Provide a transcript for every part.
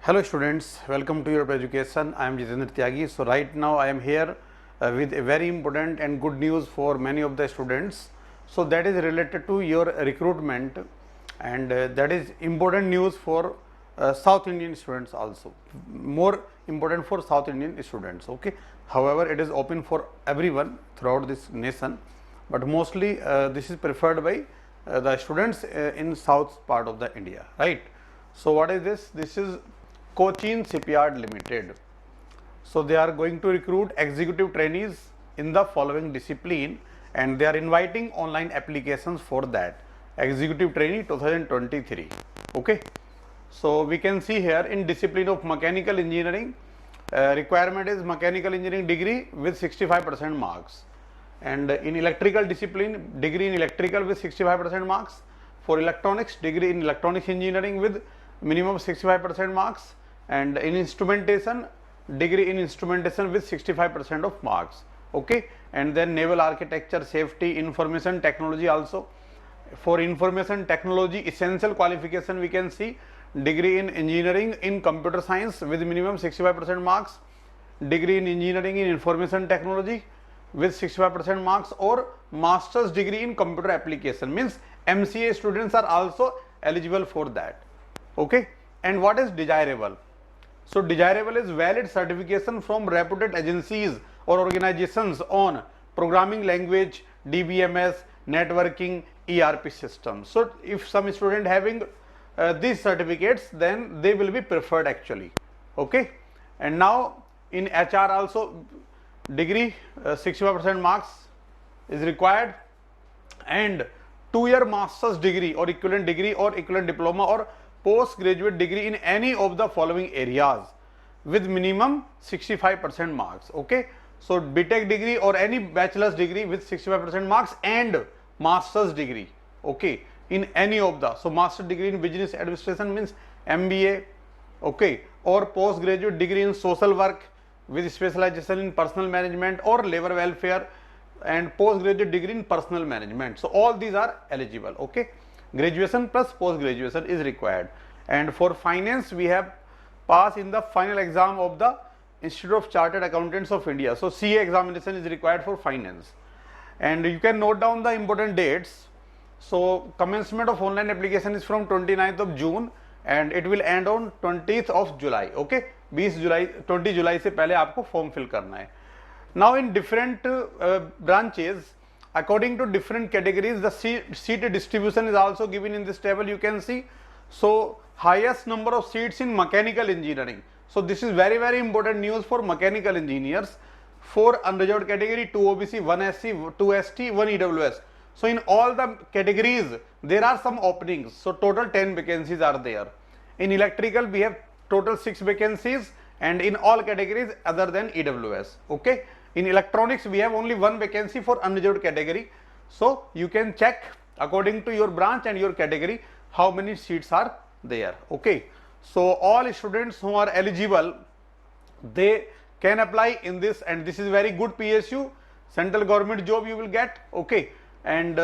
Hello students, welcome to Europe Education. I am Jitendra Tyagi. So right now I am here with a very important and good news for many of the students. So that is related to your recruitment, and that is important news for South Indian students also. More important for South Indian students. Okay. However, it is open for everyone throughout this nation, but mostly this is preferred by the students in south part of the India, right? So what is this? This is Cochin Shipyard Limited. So they are going to recruit executive trainees in the following discipline, and they are inviting online applications for that. Executive trainee 2023. Okay. So we can see here in discipline of mechanical engineering, requirement is mechanical engineering degree with 65% marks, and in electrical discipline, degree in electrical with 65% marks. For electronics, degree in electronics engineering with minimum 65% marks, and in instrumentation, degree in instrumentation with 65% of marks. Okay. And then naval architecture, safety, information technology also. For information technology, essential qualification we can see degree in engineering in computer science with minimum 65% marks, degree in engineering in information technology with 65% marks, or master's degree in computer application, means MCA students are also eligible for that. Okay. And what is desirable? So desirable is valid certification from reputed agencies or organizations on programming language, DBMS, networking, ERP systems. So if some student having these certificates, then they will be preferred actually. Okay. And now in HR also, degree 65% marks is required, and 2-year master's degree or equivalent diploma or postgraduate degree in any of the following areas with minimum 65% marks. Okay. So BTech degree or any bachelor's degree with 65% marks and master's degree. Okay. In any of the, so master degree in business administration means MBA. Okay. Or postgraduate degree in social work with specialization in personal management or labor welfare, and postgraduate degree in personal management. So all these are eligible. Okay. Graduation plus post graduation is required. And for finance, we have passed in the final exam of the Institute of Chartered Accountants of India. So CA examination is required for finance. And you can note down the important dates. So commencement of online application is from 29th of June and it will end on 20th of July. Okay. 20 जुलाई से पहले आपको form fill करना है. Now in different branches, according to different categories, the seat distribution is also given in this table. You can see. So highest number of seats in mechanical engineering. So this is very important news for mechanical engineers. 4 unreserved category, 2 OBC, 1 SC, 2 ST, 1 EWS. So in all the categories there are some openings. So total 10 vacancies are there. In electrical we have total 6 vacancies, and in all categories other than EWS. Okay. In electronics we have only 1 vacancy for unreserved category. So you can check according to your branch and your category how many seats are there. Okay. So all students who are eligible, they can apply in this, and this is very good PSU, central government job you will get. Okay. And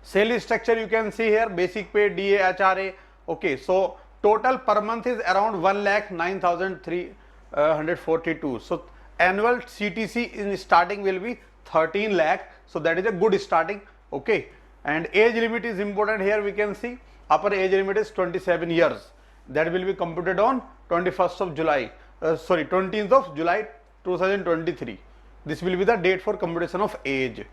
salary structure you can see here, basic pay, DA, HRA. Okay. So total per month is around 1,09,342. So annual CTC in starting will be 13 lakh. So that is a good starting. Okay. And age limit is important here. We can see upper age limit is 27 years. That will be computed on 21st of July. 20th of July 2023. This will be the date for computation of age.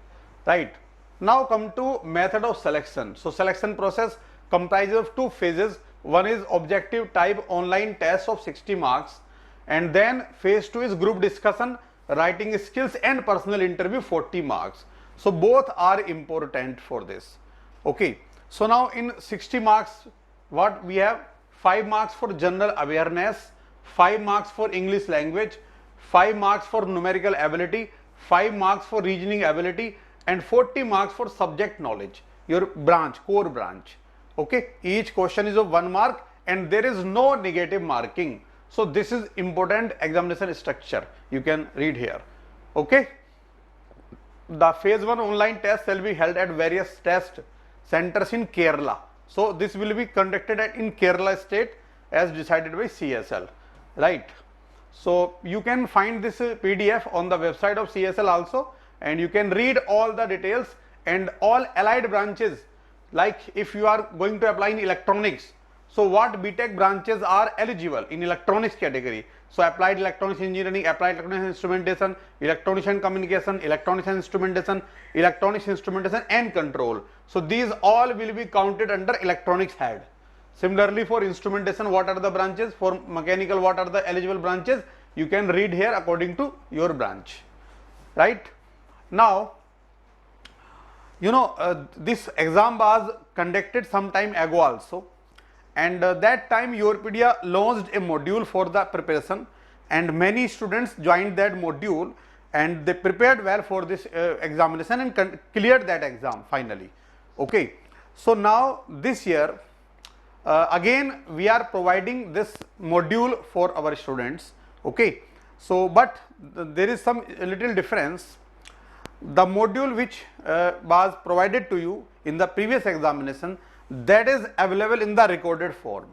Right. Now come to method of selection. So selection process comprises of 2 phases. One is objective type online test of 60 marks, and then phase 2 is group discussion, writing skills and personal interview 40 marks. So both are important for this. Okay. So now in 60 marks, what we have? 5 marks for general awareness, 5 marks for English language, 5 marks for numerical ability, 5 marks for reasoning ability, and 40 marks for subject knowledge, your branch, core branch. Okay. Each question is of 1 mark and there is no negative marking. So this is important examination structure. You can read here. Okay. The phase 1 online test shall be held at various test centers in Kerala. So this will be conducted in Kerala state as decided by CSL, right? So you can find this PDF on the website of CSL also, and you can read all the details and all allied branches. Like if you are going to apply in electronics, so what BTech branches are eligible in electronics category? So applied electronics engineering, applied electronics instrumentation, electronics and communication, electronics and instrumentation, electronics instrumentation and control. So these all will be counted under electronics head. Similarly, for instrumentation, what are the branches? For mechanical, what are the eligible branches? You can read here according to your branch, right? Now, you know, this exam was conducted some time ago also, and that time Europedia launched a module for the preparation, and many students joined that module and they prepared well for this examination and cleared that exam finally. Okay, so now this year again we are providing this module for our students. Okay, so but there is some little difference. The module which was provided to you in the previous examination, that is available in the recorded form.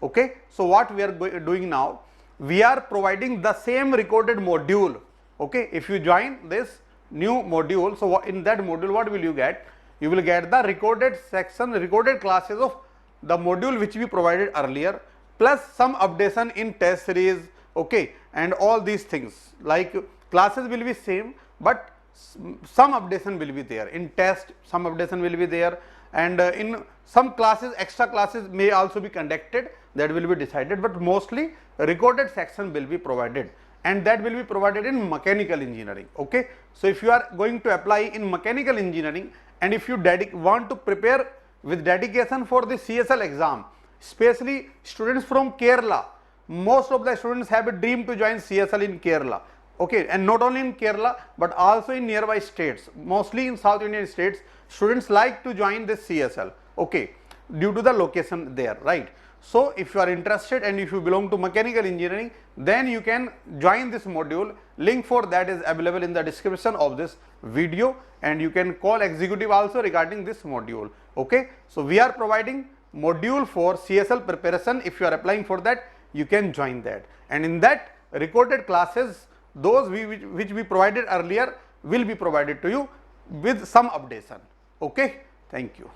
Okay, so what we are doing now, we are providing the same recorded module. Okay, if you join this new module, so in that module what will you get? You will get the recorded section, recorded classes of the module which we provided earlier, plus some updation in test series. Okay, and all these things, like classes will be same, but some updation will be there in test, some updation will be there, and in some classes, extra classes may also be conducted, that will be decided, but mostly recorded section will be provided, and that will be provided in mechanical engineering. Okay, so if you are going to apply in mechanical engineering, and if you want to prepare with dedication for the CSL exam, especially students from Kerala, most of the students have a dream to join CSL in Kerala. Okay, and not only in Kerala but also in nearby states, mostly in South Indian states, students like to join this CSL. Okay, due to the location there, right? So if you are interested and if you belong to mechanical engineering, then you can join this module. Link for that is available in the description of this video, and you can call executive also regarding this module. Okay, so we are providing module for CSL preparation. If you are applying for that, you can join that, and in that recorded classes, those which we provided earlier will be provided to you with some updation. Okay, thank you.